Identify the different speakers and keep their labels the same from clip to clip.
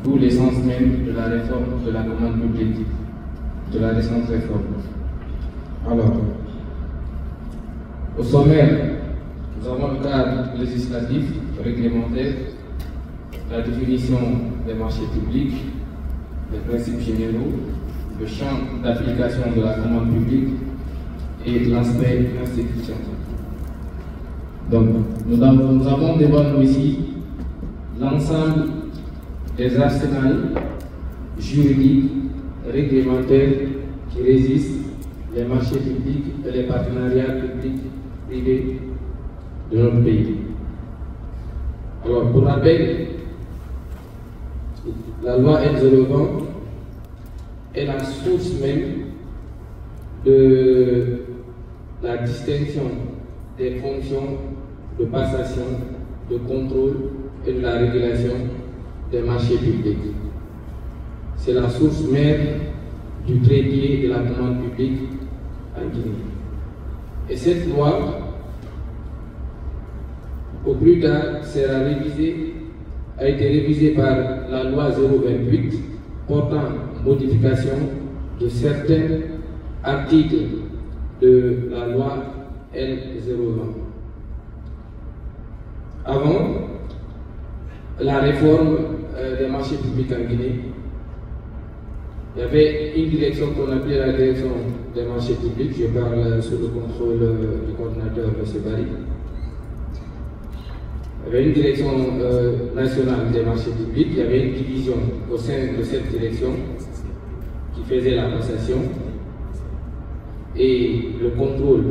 Speaker 1: d'où l'essence même de la réforme de la commande publique, de la récente réforme. Alors, au sommaire, nous avons le cadre législatif, réglementaire, la définition des marchés publics, les principes généraux, le champ d'application de la commande publique et l'aspect institutionnel. Donc, nous avons devant nous ici l'ensemble des arsenals juridiques, réglementaires qui régissent les marchés publics et les partenariats publics-privés de notre pays. Alors, pour rappel, la loi L020 est la source même de la distinction des fonctions de passation, de contrôle et de la régulation des marchés publics. C'est la source mère du trépied de la commande publique en Guinée. Et cette loi, au plus tard, a été révisée par la loi 028 portant modification de certains articles de la loi L020. Avant la réforme des marchés publics en Guinée, il y avait une direction qu'on appelait la direction des marchés publics. Je parle sous le contrôle du coordinateur M. Barry. Il y avait une direction nationale des marchés publics. Il y avait une division au sein de cette direction qui faisait la passation. Et le contrôle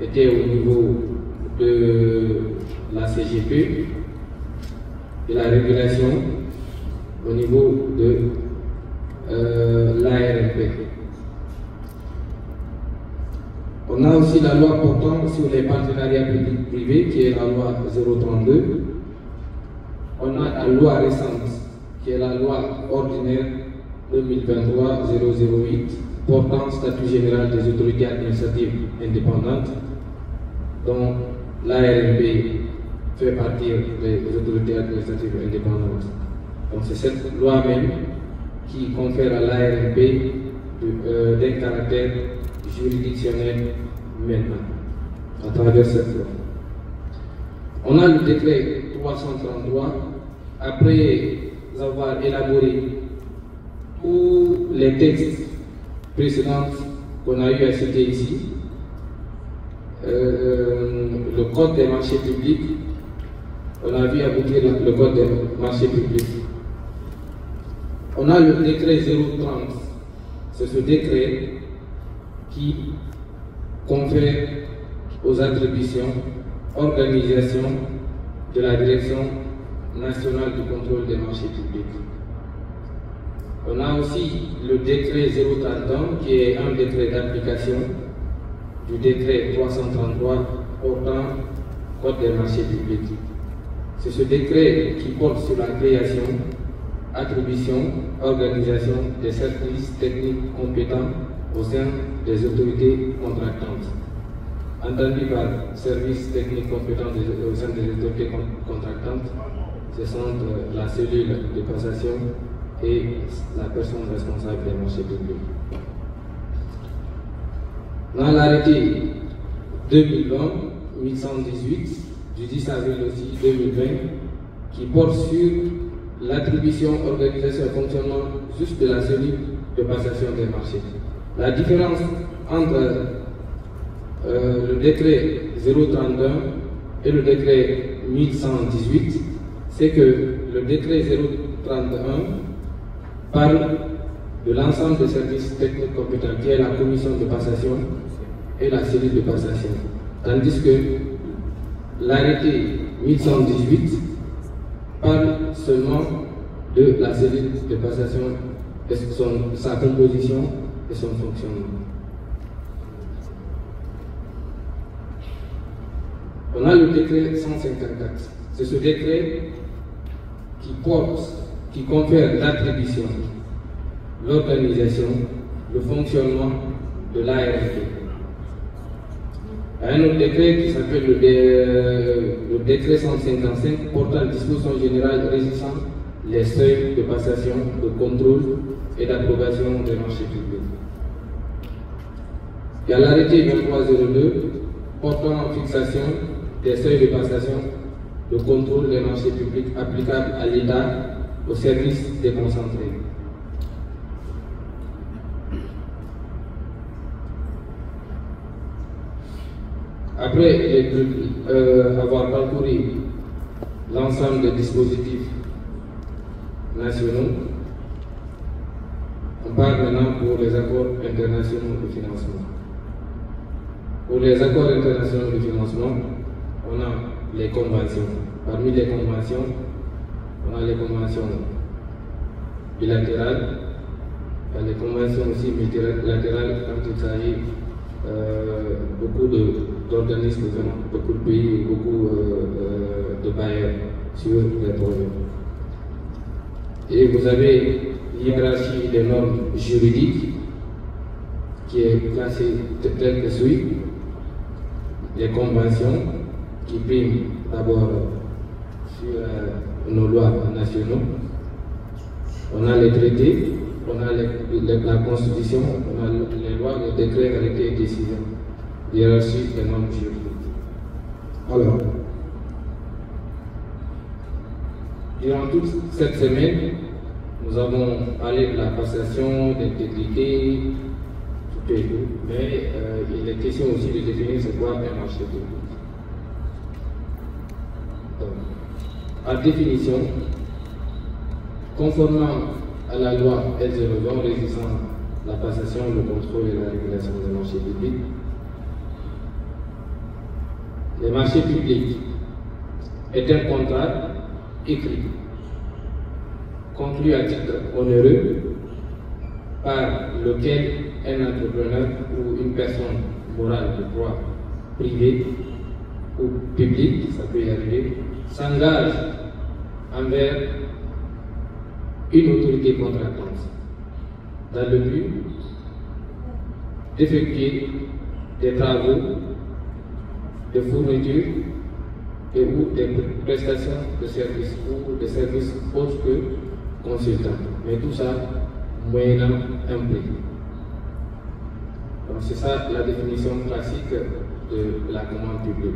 Speaker 1: était au niveau de la CGP et la régulation au niveau de l'ARMP. On a aussi la loi portant sur les partenariats publics-privés qui est la loi 032. On a la loi récente qui est la loi ordinaire 2023-008 portant statut général des autorités administratives indépendantes dont l'ARMP fait partie des autorités administratives indépendantes. Donc c'est cette loi même qui confère à l'ARMP d'un caractère juridictionnel maintenant, à travers cette loi. On a le décret 333, après avoir élaboré tous les textes précédents qu'on a eu à citer ici, le code des marchés publics, on a vu aboutir le code des marchés publics. On a le décret 030, c'est ce décret qui confère aux attributions, organisation de la Direction nationale du contrôle des marchés publics. On a aussi le décret 031 qui est un décret d'application du décret 333 portant code des marchés publics. C'est ce décret qui porte sur la création, attribution, organisation des services techniques compétents au sein des autorités contractantes. Entendu par services techniques compétents au sein des autorités contractantes, ce sont la cellule de passation et la personne responsable des marchés publics. Dans l'arrêté 2020-1118 du 10 avril aussi 2020, qui porte sur l'attribution, organisation et fonctionnement juste de la cellule de passation des marchés. La différence entre le décret 031 et le décret 1118, c'est que le décret 031 parle de l'ensemble des services techniques compétents, qui est la commission de passation et la cellule de passation. Tandis que l'arrêté 1118 parle seulement de la cellule de passation, de sa composition et son fonctionnement. On a le décret 154. C'est ce décret qui confère l'attribution, l'organisation, le fonctionnement de l'ARMP. Un autre décret qui s'appelle le décret 155 portant disposition générale régissant les seuils de passation, de contrôle et d'approbation des marchés publics. Il y a l'arrêté 2302 portant en fixation des seuils de passation, de contrôle des marchés publics applicables à l'État aux services déconcentrés. Après avoir parcouru l'ensemble des dispositifs nationaux, on parle maintenant pour les accords internationaux de financement. Pour les accords internationaux de financement, on a les conventions. Parmi les conventions, on a les conventions bilatérales, il y a les conventions aussi multilatérales quand il s'agit beaucoup d'organismes venant, beaucoup de pays, beaucoup de bailleurs sur les projets. Et vous avez l'hiérarchie des normes juridiques qui est classée telle que suit. Les conventions qui priment d'abord sur nos lois nationaux. On a les traités, on a la constitution, on a les lois, les décrets, arrêtés et décisions. Hiérarchie des normes juridiques. Alors, durant toute cette semaine, nous avons parlé de la passation, d'intégrité, tout et tout, mais il est question aussi de définir ce qu'est un marché public. Par définition, conformément à la loi L01 régissant la passation, le contrôle et la régulation des marchés publics, les marchés publics est un contrat écrit, conclu à titre onéreux, par lequel un entrepreneur ou une personne morale de droit privé ou public, ça peut y arriver, s'engage envers une autorité contractante dans le but d'effectuer des travaux de fourniture et ou des prestations de services ou de services autres que consultants. Mais tout ça moyennant un prix. Donc c'est ça la définition classique de la commande publique.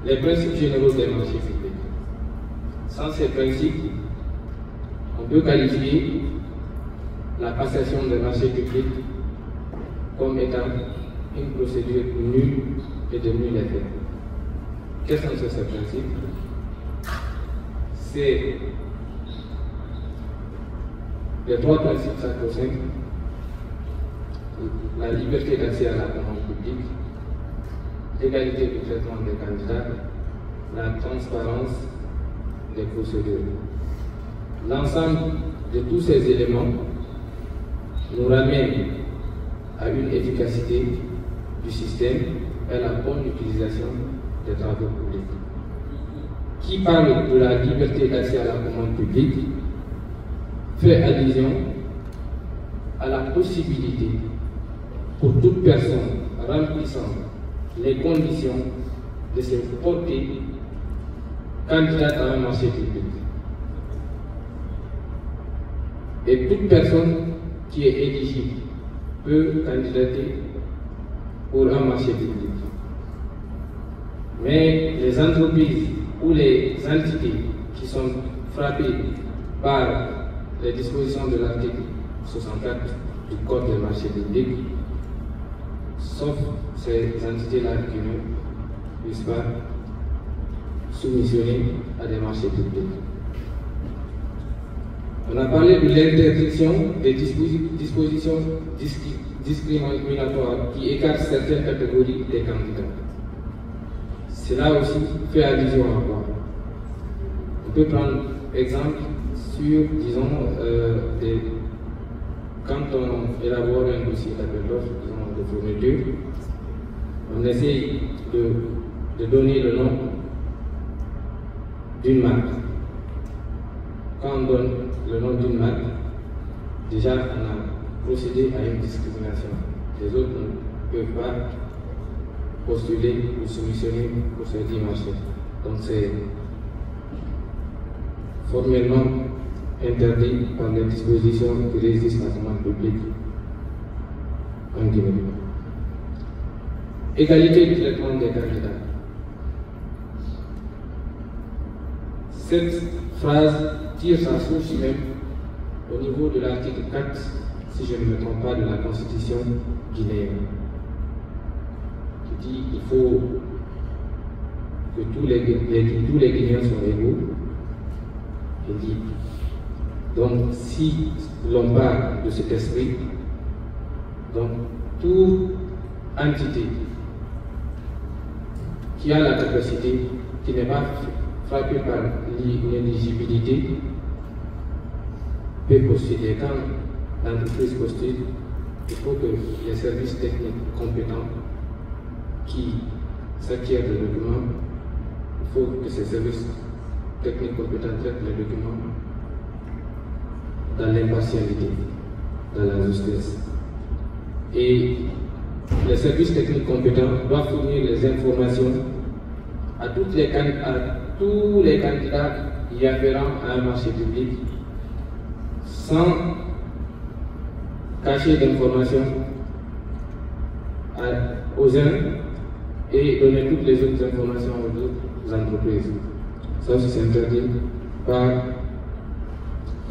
Speaker 1: Les principes généraux des marchés publics. Sans ces principes, on peut qualifier la passation des marchés publics comme étant une procédure nulle et de nul effet. Quels sont ces principes? C'est les trois principes sacro-saints: la liberté d'accès à la commande publique, l'égalité du traitement des candidats, la transparence des procédures. L'ensemble de tous ces éléments nous ramène à une efficacité du système et à la bonne utilisation des travaux publics. Qui parle de la liberté d'accès à la commande publique fait allusion à la possibilité pour toute personne remplissant les conditions de se porter candidate à un marché public. Et toute personne qui est éligible peut candidater pour un marché public. Mais les entreprises ou les entités qui sont frappées par les dispositions de l'article 64 du Code des marchés publics, sauf ces entités-là qui ne puissent pas soumissionner à des marchés publics. On a parlé de l'interdiction des dispositions discriminatoires qui écartent certaines catégories des candidats. Cela aussi fait allusion à quoi? On peut prendre exemple sur, disons, quand on élabore un dossier d'appel d'offres, disons, de fourniture, on essaye de donner le nom d'une marque. Quand on donne le nom d'une marque, déjà on a procédé à une discrimination. Les autres ne peuvent pas postuler ou soumissionner pour ces 10 marchés. Donc c'est formellement interdit par les dispositions qui régissent la commande publique en Guinée. Égalité du traitement des candidats. Cette phrase tire sa source même au niveau de l'article 4, si je ne me trompe pas, de la Constitution guinéenne, qui dit qu'il faut que tous les Guinéens soient égaux et libres. Donc, si l'on parle de cet esprit, donc toute entité qui a la capacité, qui n'est pas frappée par l'inéligibilité, peut postuler. Quand l'entreprise postule, il faut que les services techniques compétents qui s'acquièrent des documents, il faut que ces services techniques compétents traitent les documents dans l'impartialité, dans la justesse. Et les services techniques compétents doivent fournir les informations à tous les candidats y afférents à un marché public sans cacher d'informations aux uns et donner toutes les autres informations aux autres entreprises. Ça aussi c'est interdit par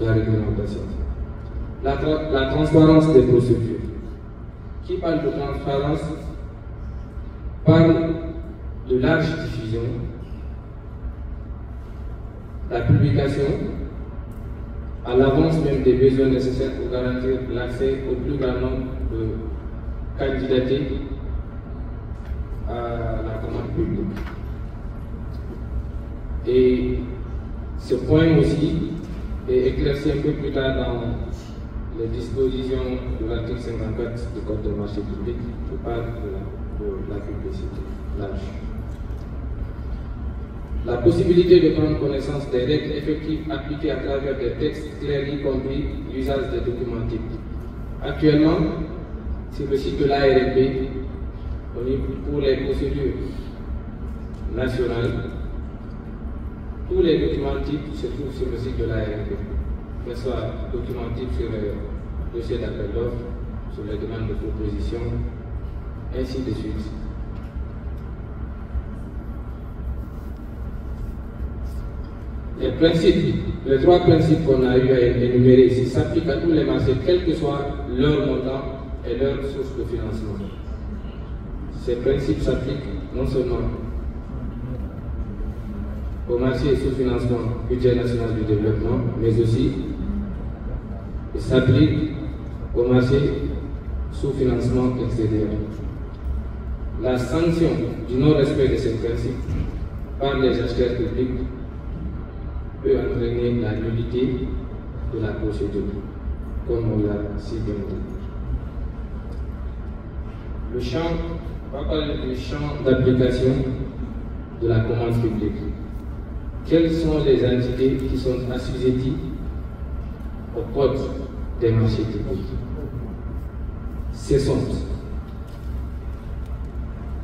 Speaker 1: la réglementation. La transparence des procédures. Qui parle de transparence parle de large diffusion, la publication à l'avance même des besoins nécessaires pour garantir l'accès au plus grand nombre de candidatés à la commande publique. Et ce point aussi est éclairci un peu plus tard dans les dispositions de l'article 54 du Code des marchés publics qui parle de la publicité large. La possibilité de prendre connaissance des règles effectives appliquées à travers des textes clairs, y compris l'usage des documents types. Actuellement, sur le site de l'ARMP, pour les procédures nationales, tous les documents types se trouvent sur le site de l'ARMP, que ce soit documents types sur le dossier d'appel d'offres, sur les demandes de proposition, ainsi de suite. Les principes, les trois principes qu'on a eu à énumérer ici s'appliquent à tous les marchés, quel que soit leur montant et leur source de financement. Ces principes s'appliquent non seulement au marché sous financement budget national du développement, mais aussi s'appliquent au marché sous financement extérieur. La sanction du non-respect de ces principes par les acheteurs publics peut entraîner la nullité de la procédure, comme on l'a si bien dit. On va parler du champ d'application de la commande publique. Quelles sont les entités qui sont assujetties au code des marchés publics? Ce sont,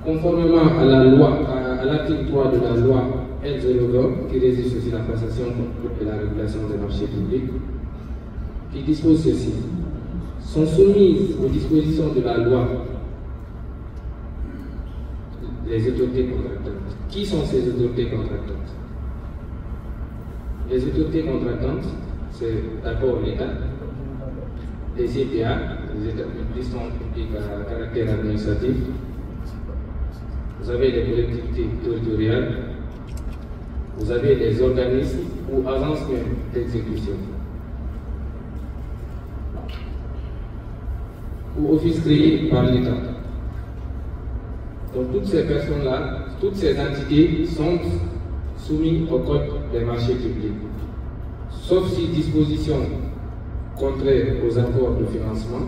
Speaker 1: conformément à la loi, à l'article 3 de la loi L020 qui régit aussi la passation et la régulation des marchés publics, qui dispose ceci, sont soumises aux dispositions de la loi les autorités contractantes. Qui sont ces autorités contractantes? Les autorités contractantes, c'est d'abord l'État, les CPA, les établissements publics à caractère administratif, vous avez les collectivités territoriales, vous avez les organismes ou agences même d'exécution, ou offices créés par l'État. Donc toutes ces personnes-là, toutes ces entités sont soumises au code des marchés publics, sauf si dispositions contraires aux accords de financement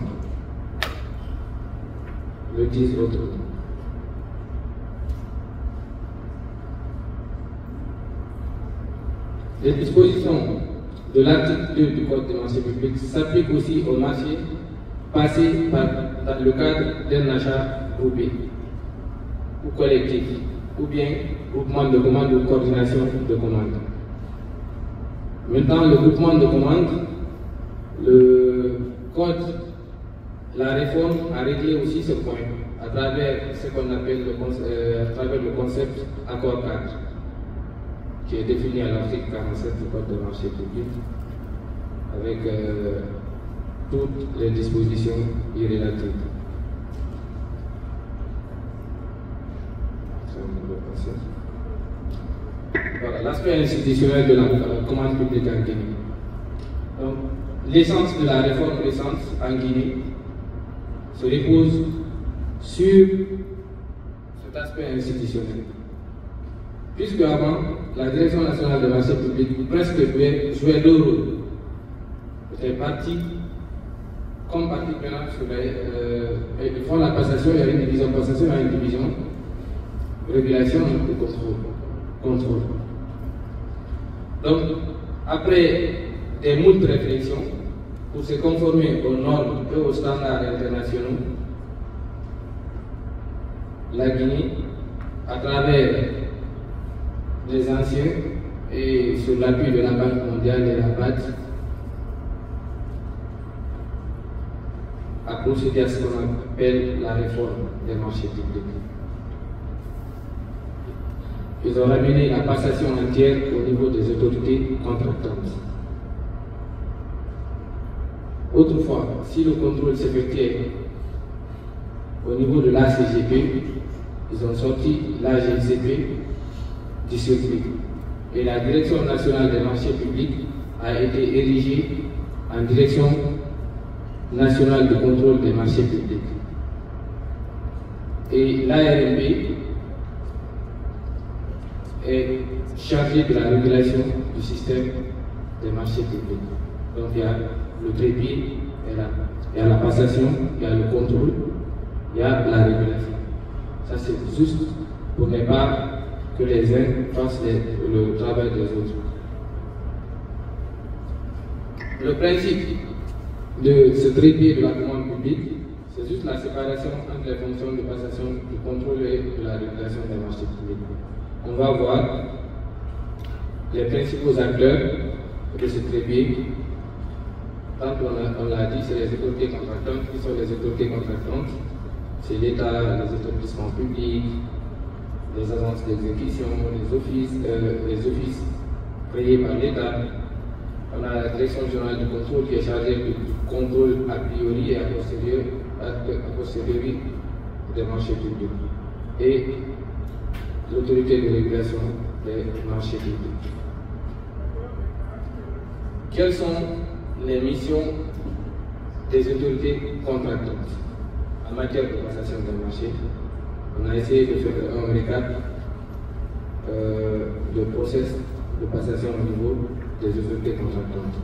Speaker 1: le disent autrement. Les dispositions de l'article 2 du Code des marchés publics s'appliquent aussi aux marchés passés dans le cadre d'un achat groupé ou collectif, ou bien groupement de commandes ou coordination de commandes. Maintenant, le groupement de commandes, le code, la réforme a réglé aussi ce point à travers ce qu'on appelle le concept accord cadre, qui est défini à l'article 47 du Code de marché public, avec toutes les dispositions y relatives. Voilà, l'aspect institutionnel de la commande publique en Guinée. Donc, l'essence de la réforme récente en Guinée se repose sur cet aspect institutionnel. Puisque avant, la Direction nationale des marchés publics presque jouait deux rôles. C'était partie comme partie prenante sur ils font la passation, il y a une division passation, il y a une division régulation et contrôle. Donc, après des moult réflexions, pour se conformer aux normes et aux standards internationaux, la Guinée, à travers les anciens et sur l'appui de la Banque mondiale et la BAD, a procédé à ce qu'on appelle la réforme des marchés publics. Ils ont ramené la passation entière au niveau des autorités contractantes. Autrefois, si le contrôle s'effectuait au niveau de l'ACGP, ils ont sorti l'AGCP du circuit. Et la Direction nationale des marchés publics a été érigée en Direction nationale de contrôle des marchés publics. Et l'ARMP est chargée de la régulation du système des marchés publics. Donc il y a le trépied, il y a la passation, il y a le contrôle, il y a la régulation. Ça c'est juste pour ne pas que les uns fassent le travail des autres. Le principe de ce trépied de la commande publique, c'est juste la séparation entre les fonctions de passation, du contrôle et de la régulation des marchés publics. On va voir les principaux acteurs de ce trépied. Tant on l'a dit, c'est les autorités contractantes. Qui sont les autorités contractantes? C'est l'État, les établissements publics, les agences d'exécution, les offices créés par l'État. On a la Direction générale du contrôle qui est chargée du contrôle a priori et a posteriori des marchés publics. Et l'autorité de régulation des marchés publics. Quelles sont les missions des autorités contractantes en matière de passation des marchés? On a essayé de faire un récap de process de passation au niveau des autorités contractantes.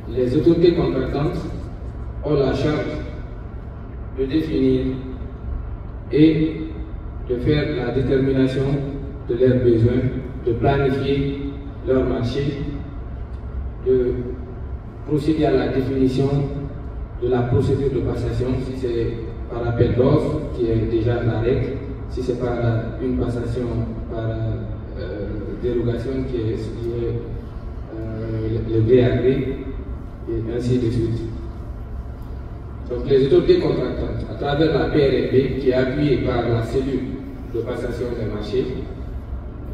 Speaker 1: Les autorités contractantes ont la charge de définir et de faire la détermination de leurs besoins, de planifier leur marché, de procéder à la définition de la procédure de passation, si c'est par appel d'offres, qui est déjà la règle, si c'est par une passation par dérogation, qui est le gré à gré, et ainsi de suite. Donc les autorités contractantes, à travers la PRMP, qui est appuyée par la cellule de passation des marchés,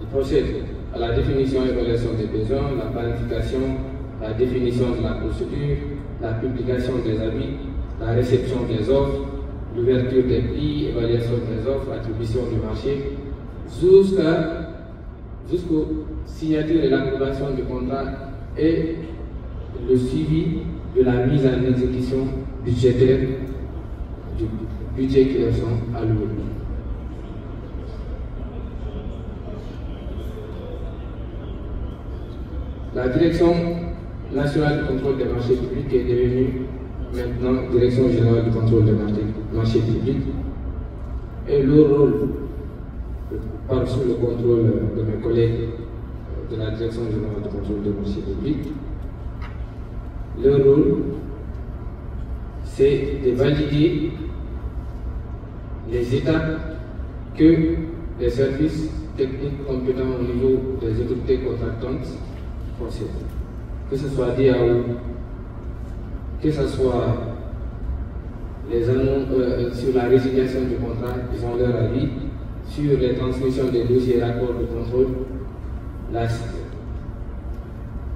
Speaker 1: ils procèdent à la définition et évaluation des besoins, la planification, la définition de la procédure, la publication des avis, la réception des offres, l'ouverture des prix, évaluation des offres, attribution du marché, jusqu'aux signatures et l'approbation du contrat et le suivi de la mise en exécution budgétaire du budget qui leur sont alloués. La Direction nationale du contrôle des marchés publics est devenue maintenant Direction générale du contrôle des marchés publics. Et le rôle, par sous le contrôle de mes collègues de la Direction générale du contrôle des marchés publics, le rôle, c'est de valider les étapes que les services techniques compétents au niveau des autorités contractantes foncière. Que ce soit DAO, que ce soit les annonces sur la résiliation du contrat, ils ont leur avis, sur les transmissions des dossiers rapports de contrôle,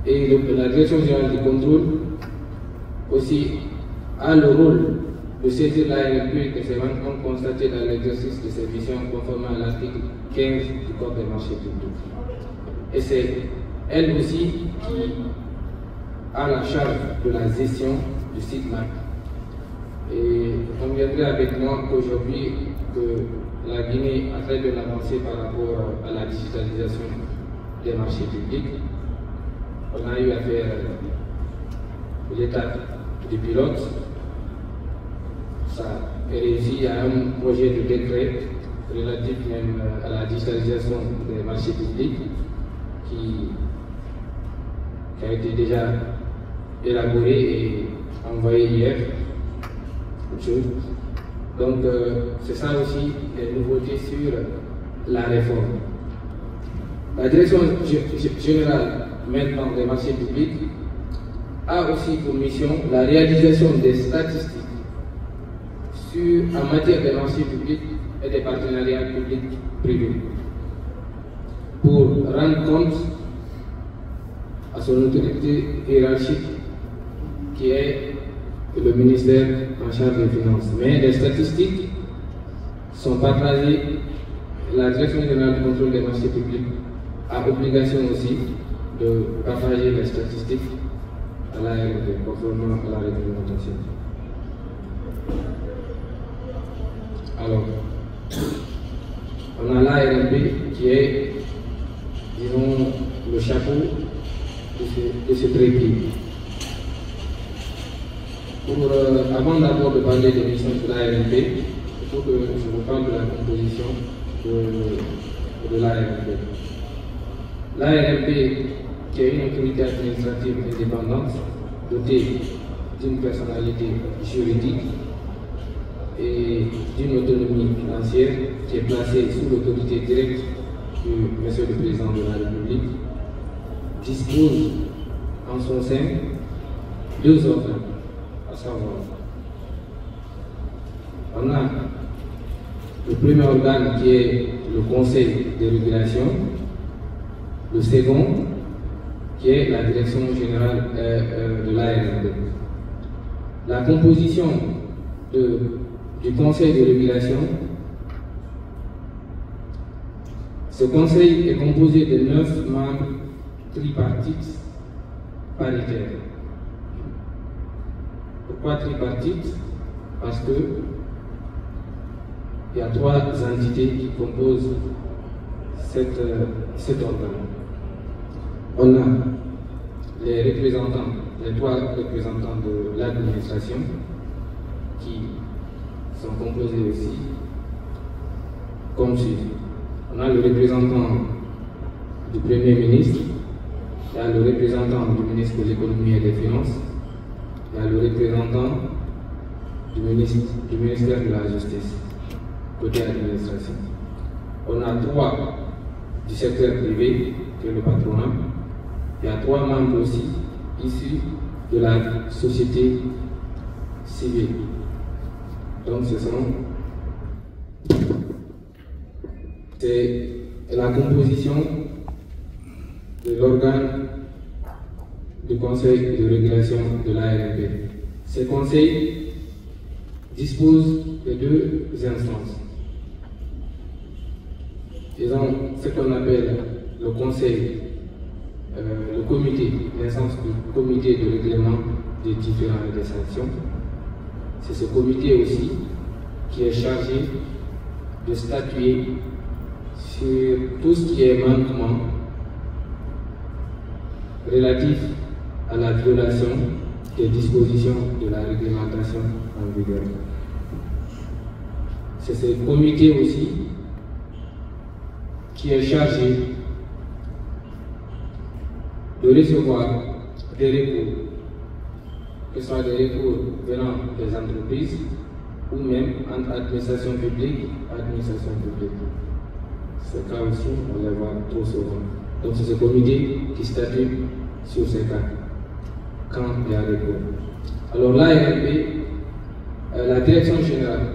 Speaker 1: et la direction générale du contrôle aussi a le rôle de saisir l'ARMP de ses manquements constatés dans l'exercice de ses missions conformément à l'article 15 du Code des marchés publics. Et c'est elle aussi qui a la charge de la gestion du site MAC. Et vous conviendrez avec moi qu'aujourd'hui, que la Guinée a très bien avancé par rapport à la digitalisation des marchés publics. On a eu à faire l'étape du pilote. Ça est réussi à un projet de décret relatif même à la digitalisation des marchés publics qui a été déjà élaboré et envoyé hier. Donc c'est ça aussi les nouveautés sur la réforme. La direction générale maintenant des marchés publics a aussi pour mission la réalisation des statistiques en matière de marchés publics et des partenariats publics-privés pour rendre compte à son autorité hiérarchique qui est le ministère en charge des finances. Mais les statistiques sont partagées. La direction générale du contrôle des marchés publics a obligation aussi de partager les statistiques à l'ARMP, conformément à la réglementation. Alors, on a l'ARMP qui est, disons, le chapeau de ce trépied. Avant d'abord de parler des missions de l'ARMP, il faut que je vous parle de la composition de l'ARMP. L'ARMP, qui est une autorité administrative indépendante, dotée d'une personnalité juridique et d'une autonomie financière, qui est placée sous l'autorité directe du Monsieur le Président de la République, dispose en son sein deux organes, à savoir, on a le premier organe qui est le Conseil de régulation, le second qui est la Direction générale de l'ARMP. La composition du Conseil de régulation, ce conseil est composé de 9 membres tripartites paritaires. Pourquoi tripartite? Parce que il y a 3 entités qui composent cet organe. On a les 3 représentants de l'administration qui sont composés aussi comme suit. On a le représentant du Premier ministre, il y a le représentant du ministre de l'économie et des finances, il y a le représentant du ministère de la Justice, côté administration. On a 3 du secteur privé, qui est le patronat. Il y a 3 membres aussi issus de la société civile. Donc c'est la composition de l'organe du Conseil de régulation de l'ARMP. Ce conseil dispose de 2 instances. Ils ont ce qu'on appelle le conseil, le comité, l'instance du comité de règlement des différends et des sanctions. C'est ce comité aussi qui est chargé de statuer sur tout ce qui est manquement relatif à la violation des dispositions de la réglementation en vigueur. C'est ce comité aussi qui est chargé de recevoir des recours, que ce soit des recours venant des entreprises ou même entre administration publique et administration publique. Ce cas aussi, on les voit trop souvent. Donc c'est ce comité qui statue sur ces cas quand il y a recours. Alors l'ARMP, la direction générale,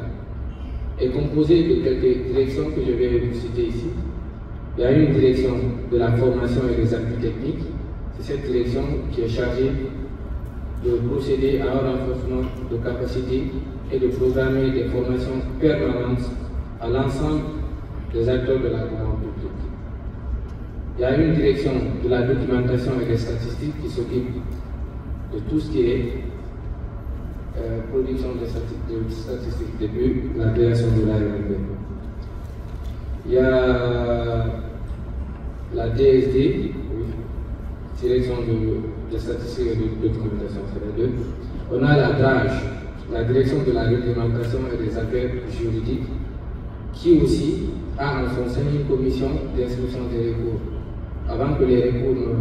Speaker 1: est composée de quelques directions que je vais vous citer ici. Il y a une direction de la formation et des appuis techniques. C'est cette direction qui est chargée de procéder à un renforcement de capacité et de programmer des formations permanentes à l'ensemble des acteurs de la commande publique. Il y a une direction de la documentation et des statistiques qui s'occupe de tout ce qui est production de statistiques depuis la création de l'ARMP. Il y a la DSD, direction de statistiques et de documentation, c'est les deux. On a la DRAGE, la direction de la réglementation et des affaires juridiques, qui aussi a en son sein une commission d'instruction des recours. Avant que les recours ne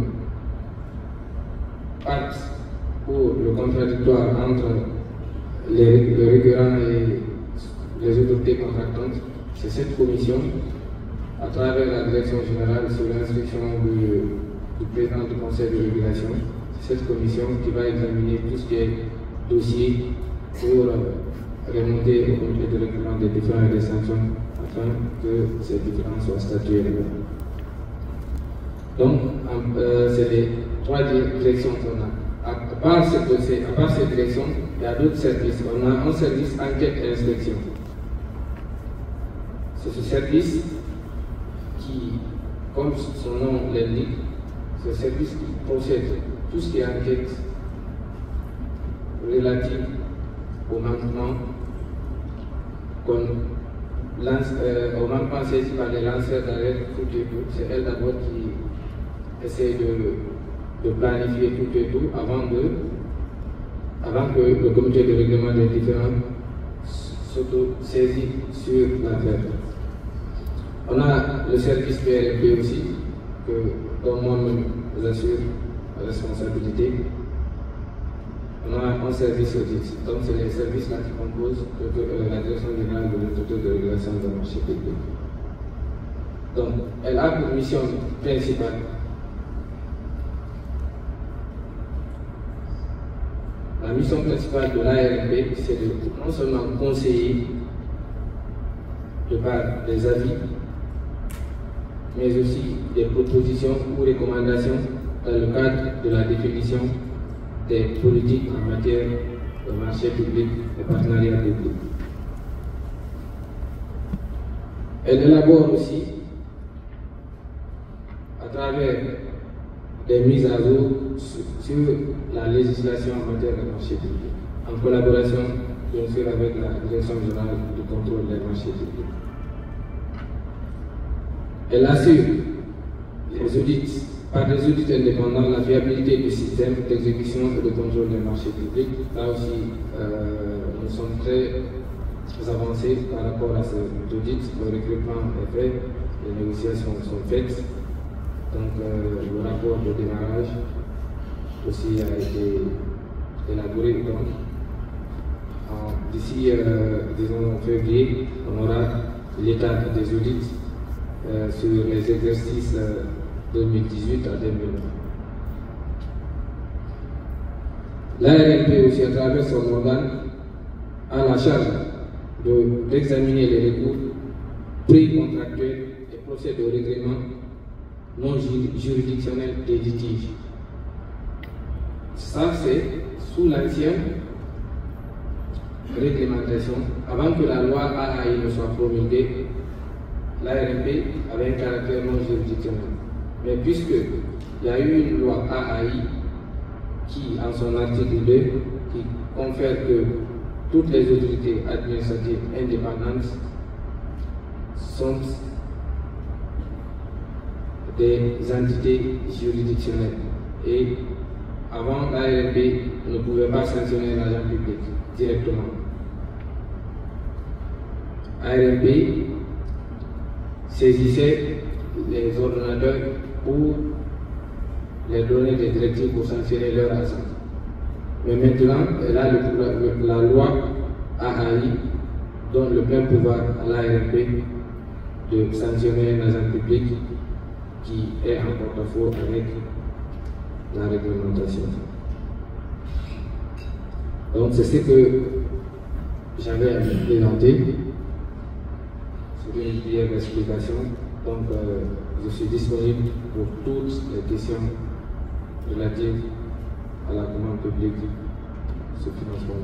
Speaker 1: partent pour le contradictoire entre le requérant et les autorités contractantes, c'est cette commission, à travers la direction générale sur l'instruction du président du conseil de régulation, c'est cette commission qui va examiner tout ce qui est dossier pour remonter au comité de règlement des différends et des sanctions afin que ces différends soient statués. Donc, c'est les trois directions qu'on a. À part cette direction, il y a d'autres services. On a un service enquête et inspection. C'est ce service qui, comme son nom l'indique, c'est un service qui procède tout ce qui est enquête relative au manquement au manquement saisi par les lanceurs d'alerte, tout et tout. C'est elle d'abord qui essaie de planifier tout et tout avant que le comité de règlement des différends s'auto-saisit sur l'affaire. On a le service PRP aussi, dont moi je assure la responsabilité. On a un service audit, donc c'est les services là qui composent la direction générale de l'autorité de régulation des marchés publics. Donc, elle a pour mission principale la mission principale de l'ARMP, c'est de non seulement conseiller de par des avis, mais aussi des propositions ou recommandations dans le cadre de la définition des politiques en matière de marché public et partenariat public. Elle élabore aussi, à travers des mises à jour sur la législation en matière de marché public, en collaboration bien sûr avec la Direction générale du contrôle des marchés publics. Elle assure les audits, par des audits indépendants, la viabilité du système d'exécution et de contrôle des marchés publics. Là aussi, nous sommes très avancés par rapport à cet audit. Le recrutement est fait, les négociations sont faites. Donc, le rapport de démarrage aussi a été élaboré. D'ici, disons, en février, on aura l'état des audits sur les exercices 2018 à 2020. L'ARMP aussi, à travers son organe, a la charge d'examiner les recours pré-contractuels et procède au règlement non juridictionnel des litiges. Ça, c'est sous l'ancienne réglementation. Avant que la loi AAI ne soit promulguée, l'ARMP avait un caractère non juridictionnel. Mais puisqu'il y a eu une loi AAI qui, en son article 2, qui confère que toutes les autorités administratives indépendantes sont des entités juridictionnelles. Et avant, l'ARMP ne pouvait pas sanctionner l'agent public directement. ARMP saisissait les ordonnateurs pour les donner des directives pour sanctionner leur agent. Mais maintenant, elle a la loi AAI donne le plein pouvoir à l'ARMP de sanctionner un agent public qui est en porte-à-faux avec la réglementation. Donc c'est ce que j'avais à vous présenter. C'est une brève explication. Donc je suis disponible pour toutes les questions relatives à la commande publique, ce financement.